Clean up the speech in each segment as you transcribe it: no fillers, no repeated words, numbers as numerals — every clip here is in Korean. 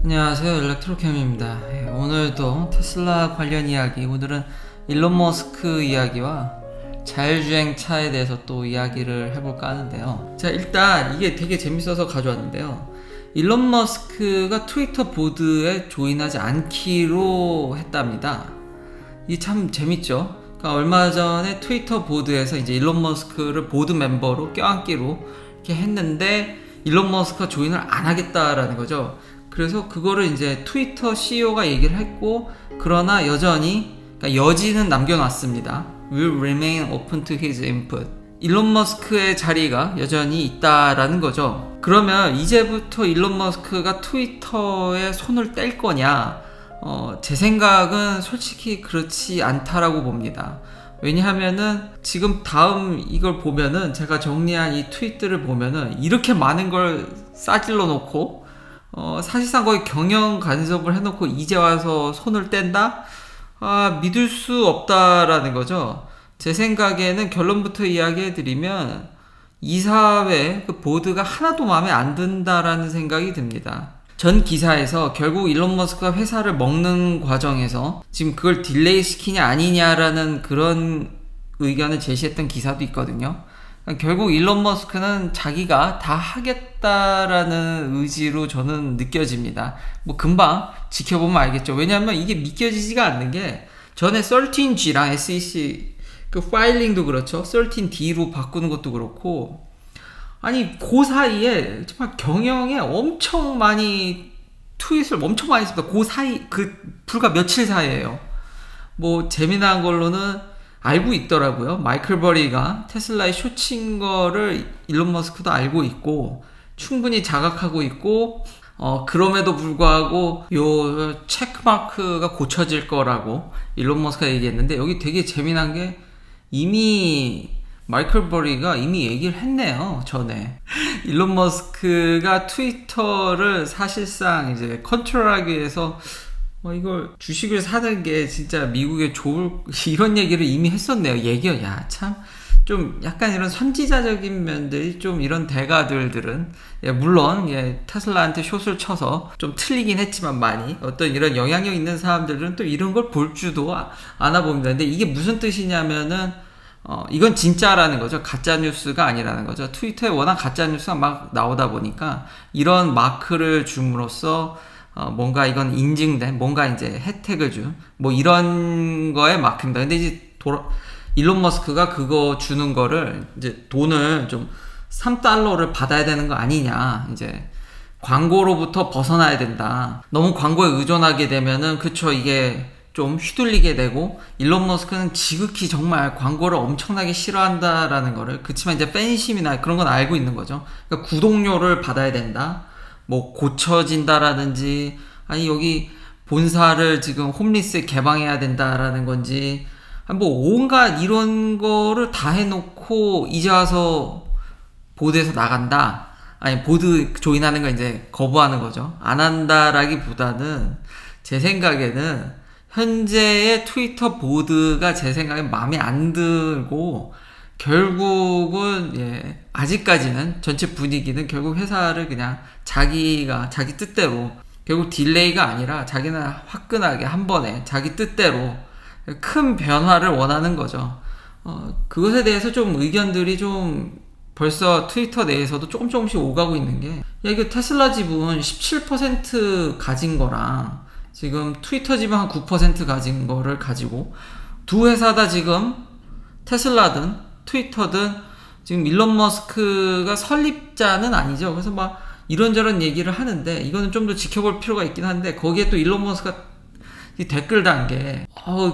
안녕하세요, 일렉트로캠입니다. 오늘도 테슬라 관련 이야기, 오늘은 일론 머스크 이야기와 자율주행차에 대해서 또 이야기를 해볼까 하는데요. 자, 일단 이게 되게 재밌어서 가져왔는데요. 일론 머스크가 트위터 보드에 조인하지 않기로 했답니다. 이게 참 재밌죠? 그러니까 얼마 전에 트위터 보드에서 이제 일론 머스크를 보드 멤버로 껴안기로 이렇게 했는데 일론 머스크가 조인을 안 하겠다라는 거죠. 그래서 그거를 이제 트위터 CEO가 얘기를 했고, 그러나 여전히, 그러니까 여지는 남겨놨습니다. Will remain open to his input. 일론 머스크의 자리가 여전히 있다라는 거죠. 그러면 이제부터 일론 머스크가 트위터에 손을 뗄 거냐? 제 생각은 솔직히 그렇지 않다라고 봅니다. 왜냐하면은 지금 다음 이걸 보면은, 제가 정리한 이 트윗들을 보면은 이렇게 많은 걸 싸질러 놓고 사실상 거의 경영 간섭을 해놓고 이제 와서 손을 뗀다? 믿을 수 없다라는 거죠. 제 생각에는 결론부터 이야기해드리면 이사회 그 보드가 하나도 마음에 안 든다라는 생각이 듭니다. 전 기사에서 결국 일론 머스크가 회사를 먹는 과정에서 지금 그걸 딜레이 시키냐 아니냐라는 그런 의견을 제시했던 기사도 있거든요. 결국 일론 머스크는 자기가 다 하겠다라는 의지로 저는 느껴집니다. 뭐 금방 지켜보면 알겠죠. 왜냐하면 이게 믿겨지지가 않는 게, 전에 13G랑 SEC 그 파일링도 그렇죠. 13D로 바꾸는 것도 그렇고, 아니 그 사이에 정말 경영에 엄청 많이 트윗을 엄청 많이 했습니다. 그 사이, 그 불과 며칠 사이에요. 뭐 재미난 걸로는 알고 있더라고요. 마이클 버리가 테슬라에 쇼친 거를 일론 머스크도 알고 있고 충분히 자각하고 있고, 그럼에도 불구하고 요 체크마크가 고쳐질 거라고 일론 머스크가 얘기했는데, 여기 되게 재미난 게 이미 마이클 버리가 이미 얘기를 했네요. 전에 일론 머스크가 트위터를 사실상 이제 컨트롤하기 위해서 이걸 주식을 사는 게 진짜 미국에 좋을, 이런 얘기를 이미 했었네요. 야, 참 좀 약간 이런 선지자적인 면들이 좀, 이런 대가들은 물론 테슬라한테 숏을 쳐서 좀 틀리긴 했지만 많이 어떤 이런 영향력 있는 사람들은 또 이런 걸 볼 줄도 아나 봅니다. 근데 이게 무슨 뜻이냐면은 이건 진짜라는 거죠. 가짜 뉴스가 아니라는 거죠. 트위터에 워낙 가짜 뉴스가 막 나오다 보니까 이런 마크를 줌으로써 뭔가 이건 인증된, 뭔가 이제 혜택을 준, 뭐 이런 거에 마크입니다. 근데 이제 일론 머스크가 그거 주는 거를 이제 돈을 좀 $3를 받아야 되는 거 아니냐. 이제 광고로부터 벗어나야 된다. 너무 광고에 의존하게 되면은, 그쵸, 이게 좀 휘둘리게 되고, 일론 머스크는 지극히 정말 광고를 엄청나게 싫어한다라는 거를, 그치만 이제 팬심이나 그런 건 알고 있는 거죠. 그러니까 구독료를 받아야 된다. 뭐 고쳐진다라든지, 아니 여기 본사를 지금 홈리스에 개방해야 된다라는 건지, 뭐 온갖 이런 거를 다 해놓고 이제 와서 보드에서 나간다, 아니 보드 조인하는 거 이제 거부하는 거죠. 안 한다라기보다는 제 생각에는 현재의 트위터 보드가 제 생각엔 마음에 안 들고, 결국은 아직까지는 전체 분위기는 결국 회사를 그냥 자기가 자기 뜻대로, 결국 딜레이가 아니라 자기는 화끈하게 한 번에 자기 뜻대로 큰 변화를 원하는 거죠. 그것에 대해서 좀 의견들이 좀 벌써 트위터 내에서도 조금씩 오가고 있는 게, 이거 테슬라 지분 17% 가진 거랑 지금 트위터 지분 한 9% 가진 거를 가지고 두 회사 다 지금 테슬라든 트위터든 지금 일론 머스크가 설립자는 아니죠. 그래서 막 이런저런 얘기를 하는데, 이거는 좀 더 지켜볼 필요가 있긴 한데, 거기에 또 일론 머스크가 이 댓글 단계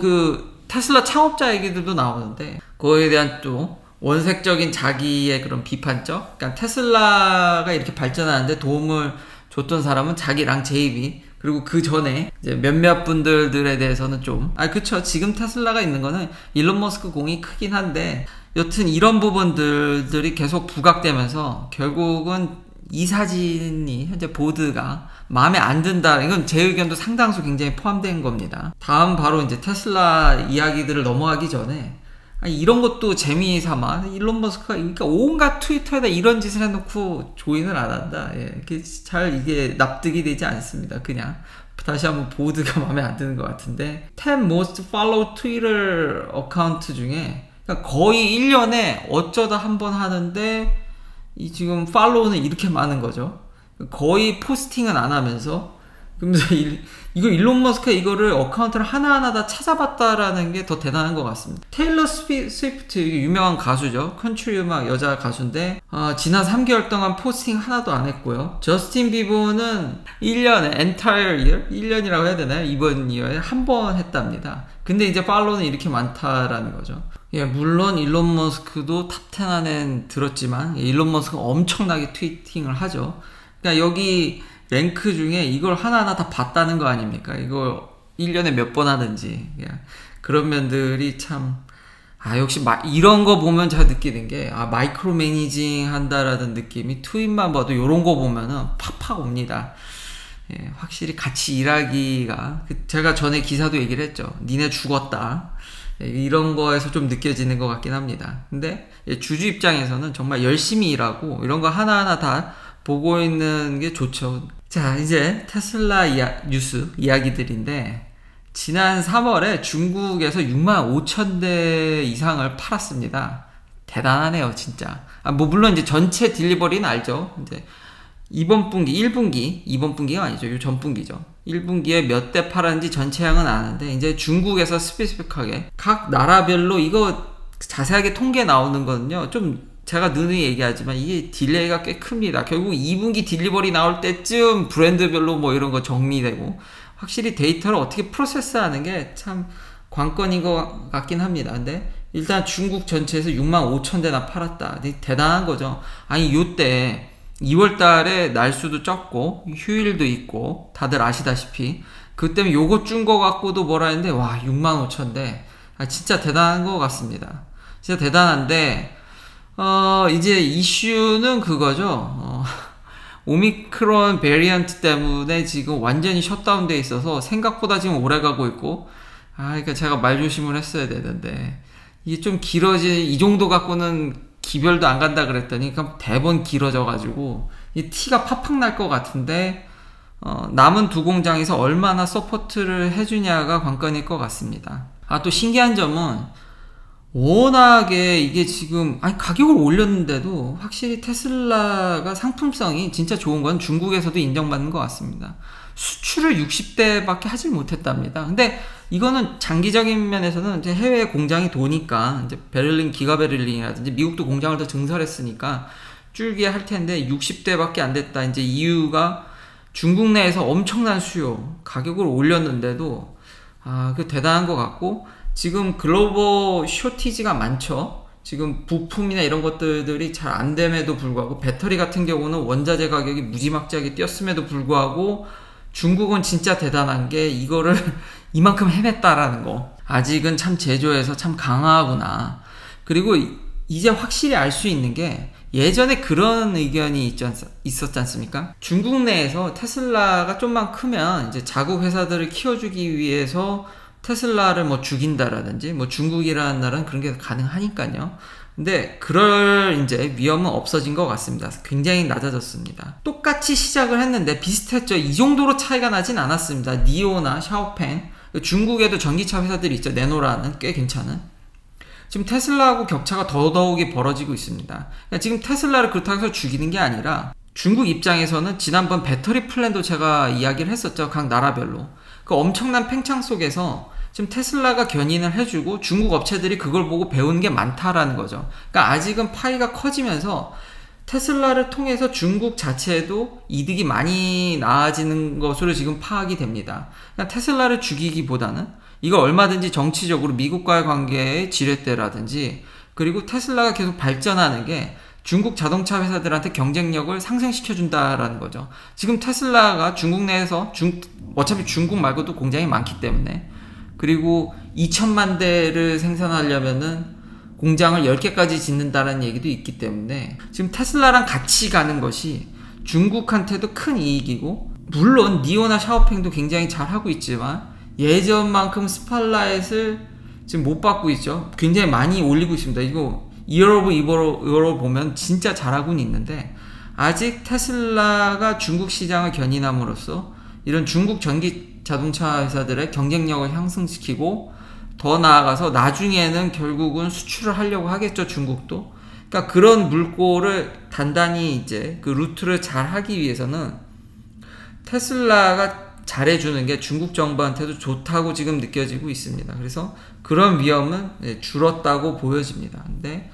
그 테슬라 창업자 얘기들도 나오는데, 그거에 대한 또 원색적인 자기의 그런 비판적, 그러니까 테슬라가 이렇게 발전하는데 도움을 줬던 사람은 자기랑 제이비, 그리고 그 전에 이제 몇몇 분들에 대해서는 좀, 그쵸, 지금 테슬라가 있는 거는 일론 머스크 공이 크긴 한데, 여튼 이런 부분들이 계속 부각되면서 결국은 이 사진이, 현재 보드가 마음에 안 든다. 이건 제 의견도 상당수 굉장히 포함된 겁니다. 다음 바로 이제 테슬라 이야기들을 넘어가기 전에 아니, 이런 것도 재미삼아 일론 머스크가 그러니까 온갖 트위터에다 이런 짓을 해놓고 조인을 안 한다. 예, 잘 이게 납득이 되지 않습니다. 그냥 다시 한번 보드가 마음에 안 드는 것 같은데 10 most followed 트위터 어카운트 중에 그러니까 거의 1년에 어쩌다 한 번 하는데 이 지금 팔로우는 이렇게 많은 거죠. 거의 포스팅은 안 하면서 그러면서 이거 일론 머스크가 이거를 어카운트를 하나하나 다 찾아봤다라는 게 더 대단한 것 같습니다. 테일러 스위프트 유명한 가수죠. 컨트리 음악 여자 가수인데 지난 3개월 동안 포스팅 하나도 안 했고요. 저스틴 비버는 1년에 entire year? 1년이라고 해야 되나요? 이번 이어에 한 번 했답니다. 근데 이제 팔로우는 이렇게 많다라는 거죠. 예, 물론 일론 머스크도 탑10 안에 들었지만 일론 머스크가 엄청나게 트위팅을 하죠. 그러니까 여기 랭크 중에 이걸 하나하나 다 봤다는 거 아닙니까? 이걸 1년에 몇 번 하는지. 그런 면들이 참, 역시 이런 거 보면 제가 느끼는 게, 마이크로 매니징 한다라는 느낌이 트윗만 봐도 이런 거 보면은 팍팍 옵니다. 예, 확실히 같이 일하기가, 제가 전에 기사도 얘기를 했죠. 니네 죽었다. 예, 이런 거에서 좀 느껴지는 것 같긴 합니다. 근데 주주 입장에서는 정말 열심히 일하고 이런 거 하나하나 다 보고 있는 게 좋죠. 자, 이제 테슬라 뉴스 이야기들인데 지난 3월에 중국에서 65,000대 이상을 팔았습니다. 대단하네요, 진짜. 물론 이제 전체 딜리버리는 알죠. 이제 이번 분기가 아니죠. 요 전분기죠. 1분기에 몇 대 팔았는지 전체량은 아는데 이제 중국에서 스페시픽하게 각 나라별로 이거 자세하게 통계 나오는 거는요. 좀 제가 누누이 얘기하지만 이게 딜레이가 꽤 큽니다. 결국 2분기 딜리버리 나올 때쯤 브랜드별로 뭐 이런 거 정리되고 확실히 데이터를 어떻게 프로세스하는 게 참 관건인 것 같긴 합니다. 근데 일단 중국 전체에서 65,000대나 팔았다. 대단한 거죠. 아니 요때 2월 달에 날수도 적고 휴일도 있고 다들 아시다시피 그 때문에 요거 준 거 갖고도 뭐라 했는데 와 65,000대 진짜 대단한 것 같습니다. 진짜 대단한데 이제 이슈는 그거죠. 오미크론 베리언트 때문에 지금 완전히 셧다운돼 있어서 생각보다 지금 오래 가고 있고 그러니까 제가 말조심을 했어야 되는데 이게 좀 이 정도 갖고는 기별도 안 간다 그랬더니 그럼 대번 길어져 가지고 이 티가 팍팍 날 것 같은데 남은 두 공장에서 얼마나 서포트를 해주냐가 관건일 것 같습니다. 또 신기한 점은 워낙에 이게 지금 가격을 올렸는데도 확실히 테슬라가 상품성이 진짜 좋은 건 중국에서도 인정받는 것 같습니다. 수출을 60대밖에 하질 못했답니다. 근데 이거는 장기적인 면에서는 이제 해외 공장이 도니까 이제 기가 베를린이라든지 미국도 공장을 더 증설했으니까 줄기에 할 텐데 60대밖에 안 됐다. 이제 이유가 중국 내에서 엄청난 수요, 가격을 올렸는데도 그 대단한 것 같고 지금 글로벌 쇼티지가 많죠. 지금 부품이나 이런 것들이 잘 안 됨에도 불구하고 배터리 같은 경우는 원자재 가격이 무지막지하게 뛰었음에도 불구하고 중국은 진짜 대단한 게 이거를 이만큼 해냈다라는 거. 아직은 참 제조에서 참 강하구나. 그리고 이제 확실히 알 수 있는 게 예전에 그런 의견이 있었지 않습니까? 중국 내에서 테슬라가 좀만 크면 이제 자국 회사들을 키워주기 위해서 테슬라를 뭐 죽인다라든지 뭐 중국이라는 나라는 그런 게 가능하니까요. 근데 그럴 이제 위험은 없어진 것 같습니다. 굉장히 낮아졌습니다. 똑같이 시작을 했는데 비슷했죠. 이 정도로 차이가 나진 않았습니다. 니오나 샤오팽, 중국에도 전기차 회사들이 있죠. 네노라는 꽤 괜찮은. 지금 테슬라하고 격차가 더더욱이 벌어지고 있습니다. 그러니까 지금 테슬라를 그렇다고 해서 죽이는 게 아니라 중국 입장에서는 지난번 배터리 플랜도 제가 이야기를 했었죠. 각 나라별로. 그 엄청난 팽창 속에서 지금 테슬라가 견인을 해주고 중국 업체들이 그걸 보고 배우는 게 많다라는 거죠. 그러니까 아직은 파이가 커지면서 테슬라를 통해서 중국 자체에도 이득이 많이 나아지는 것으로 지금 파악이 됩니다. 그러니까 테슬라를 죽이기보다는 이거 얼마든지 정치적으로 미국과의 관계의 지렛대라든지 그리고 테슬라가 계속 발전하는 게 중국 자동차 회사들한테 경쟁력을 상승시켜준다라는 거죠. 지금 테슬라가 중국 내에서 어차피 중국 말고도 공장이 많기 때문에 그리고 2천만 대를 생산하려면은 공장을 10개까지 짓는다는 얘기도 있기 때문에 지금 테슬라랑 같이 가는 것이 중국한테도 큰 이익이고 물론 니오나 샤오팽도 굉장히 잘하고 있지만 예전만큼 스팟라이트를 지금 못 받고 있죠. 굉장히 많이 올리고 있습니다. 이거 이어 오브 이어로 보면 진짜 잘하고는 있는데, 아직 테슬라가 중국 시장을 견인함으로써 이런 중국 전기 자동차 회사들의 경쟁력을 향상시키고, 더 나아가서 나중에는 결국은 수출을 하려고 하겠죠, 중국도. 그러니까 그런 물꼬를 단단히 이제 그 루트를 잘 하기 위해서는 테슬라가 잘해주는 게 중국 정부한테도 좋다고 지금 느껴지고 있습니다. 그래서 그런 위험은 줄었다고 보여집니다. 근데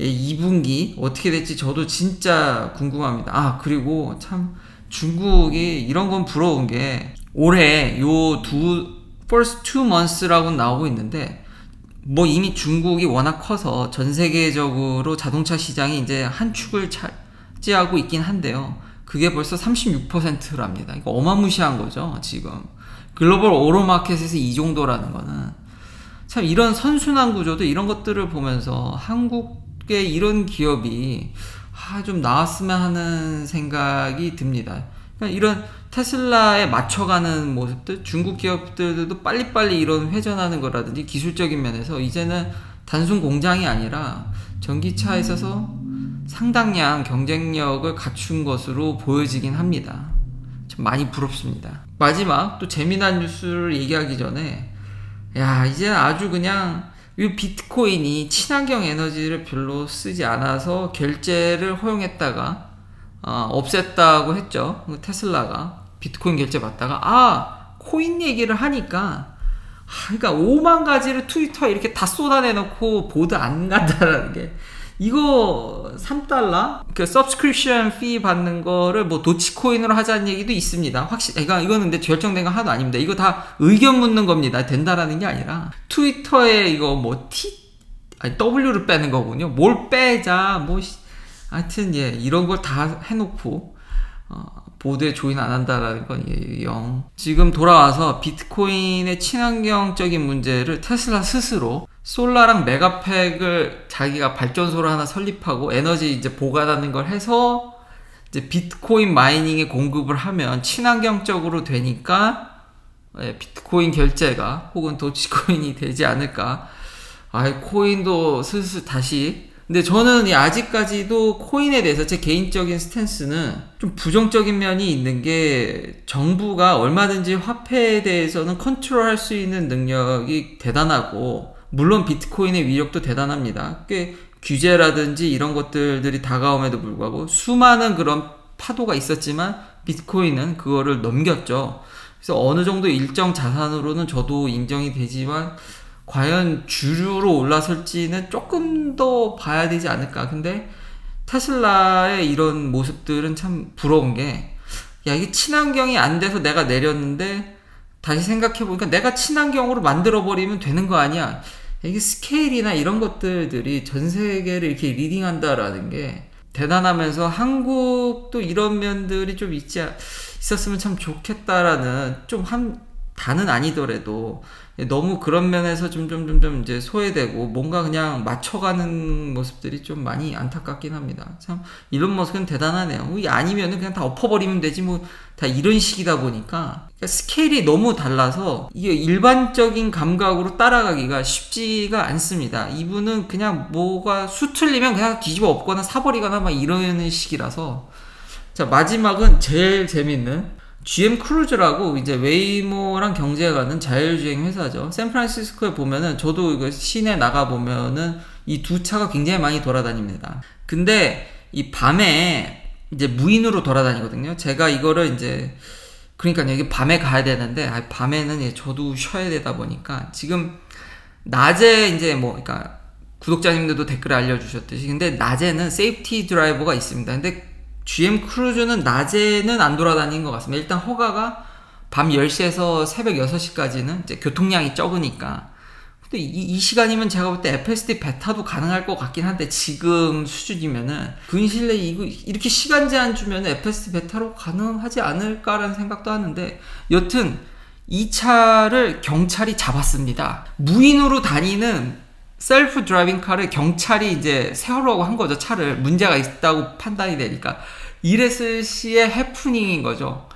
2분기 어떻게 될지 저도 진짜 궁금합니다. 그리고 참 중국이 이런 건 부러운 게, 올해 요 first 2 months라고 나오고 있는데, 뭐 이미 중국이 워낙 커서 전 세계적으로 자동차 시장이 이제 한 축을 차지하고 있긴 한데요. 그게 벌써 36%랍니다. 이거 어마무시한 거죠, 지금. 글로벌 오로마켓에서 이 정도라는 거는. 참 이런 선순환 구조도, 이런 것들을 보면서 한국의 이런 기업이 좀 나왔으면 하는 생각이 듭니다. 그러니까 이런 테슬라에 맞춰가는 모습들, 중국 기업들도 빨리빨리 이런 회전하는 거라든지 기술적인 면에서 이제는 단순 공장이 아니라 전기차에 있어서 상당량 경쟁력을 갖춘 것으로 보여지긴 합니다. 참 많이 부럽습니다. 마지막 또 재미난 뉴스를 얘기하기 전에, 이제 아주 그냥 이 비트코인이 친환경 에너지를 별로 쓰지 않아서 결제를 허용했다가 없앴다고 했죠. 테슬라가 비트코인 결제 받다가 코인 얘기를 하니까 그러니까 5만 가지를 트위터에 이렇게 다 쏟아내놓고 보드 안 간다라는 게, 이거 $3 그 subscription fee 받는 거를 뭐 도치코인으로 하자는 얘기도 있습니다. 확실히 이거는 근데 결정된 건 하나도 아닙니다. 이거 다 의견 묻는 겁니다. 된다라는 게 아니라 트위터에 이거 뭐 W를 빼는 거군요. 뭘 빼자 하여튼 이런 걸 다 해놓고 보드에 조인 안 한다라는 건 영. 지금 돌아와서 비트코인의 친환경적인 문제를 테슬라 스스로 솔라랑 메가팩을 자기가 발전소를 하나 설립하고 에너지 이제 보관하는 걸 해서 이제 비트코인 마이닝에 공급을 하면 친환경적으로 되니까 비트코인 결제가 혹은 도치코인이 되지 않을까. 코인도 슬슬 다시. 근데 저는 아직까지도 코인에 대해서 제 개인적인 스탠스는 좀 부정적인 면이 있는 게, 정부가 얼마든지 화폐에 대해서는 컨트롤할 수 있는 능력이 대단하고, 물론 비트코인의 위력도 대단합니다. 꽤 규제라든지 이런 것들이 다가옴에도 불구하고 수많은 그런 파도가 있었지만 비트코인은 그거를 넘겼죠. 그래서 어느 정도 일정 자산으로는 저도 인정이 되지만, 과연 주류로 올라설지는 조금 더 봐야 되지 않을까. 근데 테슬라의 이런 모습들은 참 부러운 게, 이게 친환경이 안 돼서 내가 내렸는데 다시 생각해보니까 내가 친환경으로 만들어버리면 되는 거 아니야. 이게 스케일이나 이런 것들이 전 세계를 이렇게 리딩한다라는 게 대단하면서, 한국도 이런 면들이 좀 있었으면 참 좋겠다라는, 다는 아니더라도 너무 그런 면에서 좀 이제 소외되고 뭔가 그냥 맞춰가는 모습들이 좀 많이 안타깝긴 합니다. 참 일론 머스크는 대단하네요. 아니면은 그냥 다 엎어버리면 되지 다 이런 식이다 보니까, 그러니까 스케일이 너무 달라서 이게 일반적인 감각으로 따라가기가 쉽지가 않습니다. 이분은 그냥 뭐가 수틀리면 그냥 뒤집어 엎거나 사버리거나 이러는 식이라서. 자, 마지막은 제일 재밌는 GM 크루즈라고 이제 웨이모랑 경쟁하는 자율주행 회사죠. 샌프란시스코에 보면은, 저도 이거 시내 나가 보면은 이 두 차가 굉장히 많이 돌아다닙니다. 근데 이 밤에 이제 무인으로 돌아다니거든요. 제가 이거를 이제, 그러니까 여기 밤에 가야 되는데, 밤에는 저도 쉬어야 되다 보니까, 지금 낮에 이제 그러니까 구독자님들도 댓글에 알려주셨듯이, 근데 낮에는 세이프티 드라이버가 있습니다. 근데 GM 크루즈는 낮에는 안 돌아다니는 것 같습니다. 일단 허가가 밤 10시에서 새벽 6시까지는 이제 교통량이 적으니까. 근데 이 시간이면 제가 볼 때 FSD 베타도 가능할 것 같긴 한데, 지금 수준이면은 근실 내에 이렇게 시간 제한 주면 FSD 베타로 가능하지 않을까라는 생각도 하는데, 여튼 이 차를 경찰이 잡았습니다. 무인으로 다니는 셀프 드라이빙 카를 경찰이 이제 세우라고 한 거죠. 차를 문제가 있다고 판단이 되니까. 이랬을 시에 해프닝인 거죠.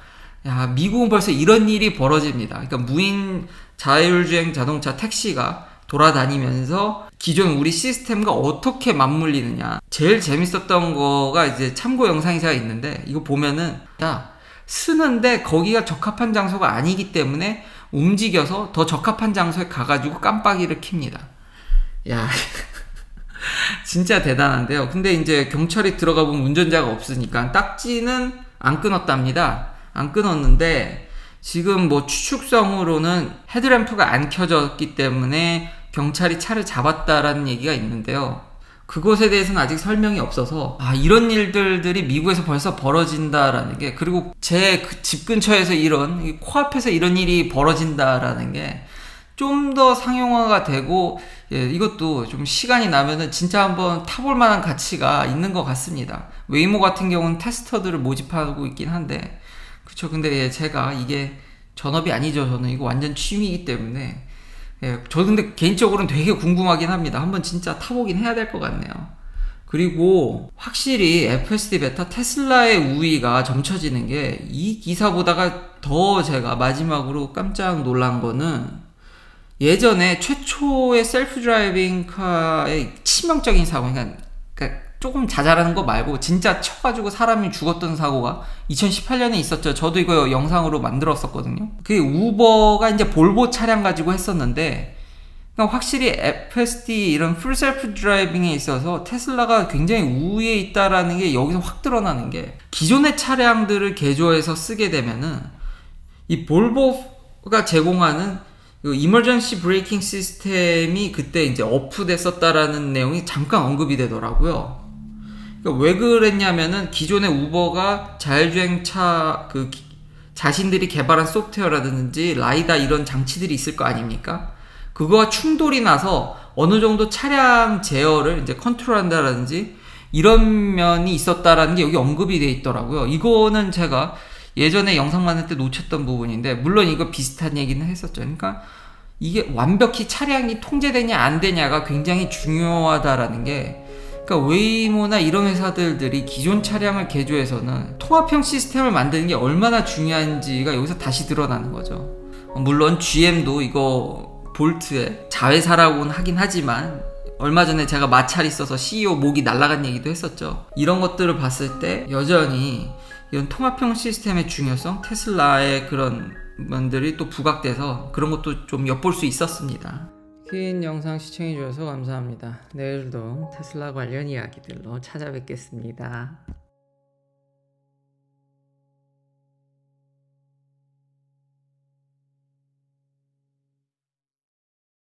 미국은 벌써 이런 일이 벌어집니다. 그러니까 무인 자율주행 자동차 택시가 돌아다니면서 기존 우리 시스템과 어떻게 맞물리느냐. 제일 재밌었던 거가 이제 참고 영상이 제가 있는데, 이거 보면은 쓰는데 거기가 적합한 장소가 아니기 때문에 움직여서 더 적합한 장소에 가가지고 깜빡이를 켭니다. 야 진짜 대단한데요. 근데 이제 경찰이 들어가 보면 운전자가 없으니까 딱지는 안 끊었답니다. 안 끊었는데 지금 뭐 추측성으로는 헤드램프가 안 켜졌기 때문에 경찰이 차를 잡았다라는 얘기가 있는데요. 그것에 대해서는 아직 설명이 없어서 이런 일들이 미국에서 벌써 벌어진다라는 게, 그리고 제 집 근처에서 코앞에서 이런 일이 벌어진다라는 게 좀 더 상용화가 되고, 이것도 좀 시간이 나면은 진짜 한번 타볼 만한 가치가 있는 것 같습니다. 웨이모 같은 경우는 테스터들을 모집하고 있긴 한데, 그쵸. 근데 제가 이게 전업이 아니죠. 저는 이거 완전 취미이기 때문에. 저 근데 개인적으로는 되게 궁금하긴 합니다. 한번 진짜 타보긴 해야 될 것 같네요. 그리고 확실히 FSD 베타 테슬라의 우위가 점쳐지는 게, 이 기사 보다가 더 제가 마지막으로 깜짝 놀란 거는, 예전에 최초의 셀프 드라이빙 카의 치명적인 사고, 그러니까 조금 자잘하는 거 말고 진짜 쳐가지고 사람이 죽었던 사고가 2018년에 있었죠. 저도 이거 영상으로 만들었었거든요. 그게 우버가 이제 볼보 차량 가지고 했었는데, 그러니까 확실히 FSD 이런 풀 셀프 드라이빙에 있어서 테슬라가 굉장히 우위에 있다라는 게 여기서 확 드러나는 게, 기존의 차량들을 개조해서 쓰게 되면은 이 볼보가 제공하는 이머전시 브레이킹 시스템이 그때 이제 업됐었다라는 내용이 잠깐 언급이 되더라고요. 그러니까 왜 그랬냐면은 기존의 우버가 자율주행차 자신들이 개발한 소프트웨어라든지 라이다 이런 장치들이 있을 거 아닙니까? 그거와 충돌이 나서 어느 정도 차량 제어를 이제 컨트롤한다라든지 이런 면이 있었다라는 게 여기 언급이 돼 있더라고요. 이거는 제가 예전에 영상 만들 때 놓쳤던 부분인데, 물론 이거 비슷한 얘기는 했었죠. 그러니까 이게 완벽히 차량이 통제되냐 안 되냐가 굉장히 중요하다라는 게, 그러니까 웨이모나 이런 회사들이 기존 차량을 개조해서는 통합형 시스템을 만드는 게 얼마나 중요한지가 여기서 다시 드러나는 거죠. 물론 GM도 이거 볼트에 자회사라고는 하긴 하지만, 얼마 전에 제가 마찰이 있어서 CEO 목이 날아간 얘기도 했었죠. 이런 것들을 봤을 때 여전히 이런 통합형 시스템의 중요성, 테슬라의 그런 면들이 또 부각돼서 그런 것도 좀 엿볼 수 있었습니다. 긴 영상 시청해주셔서 감사합니다. 내일도 테슬라 관련 이야기들로 찾아뵙겠습니다.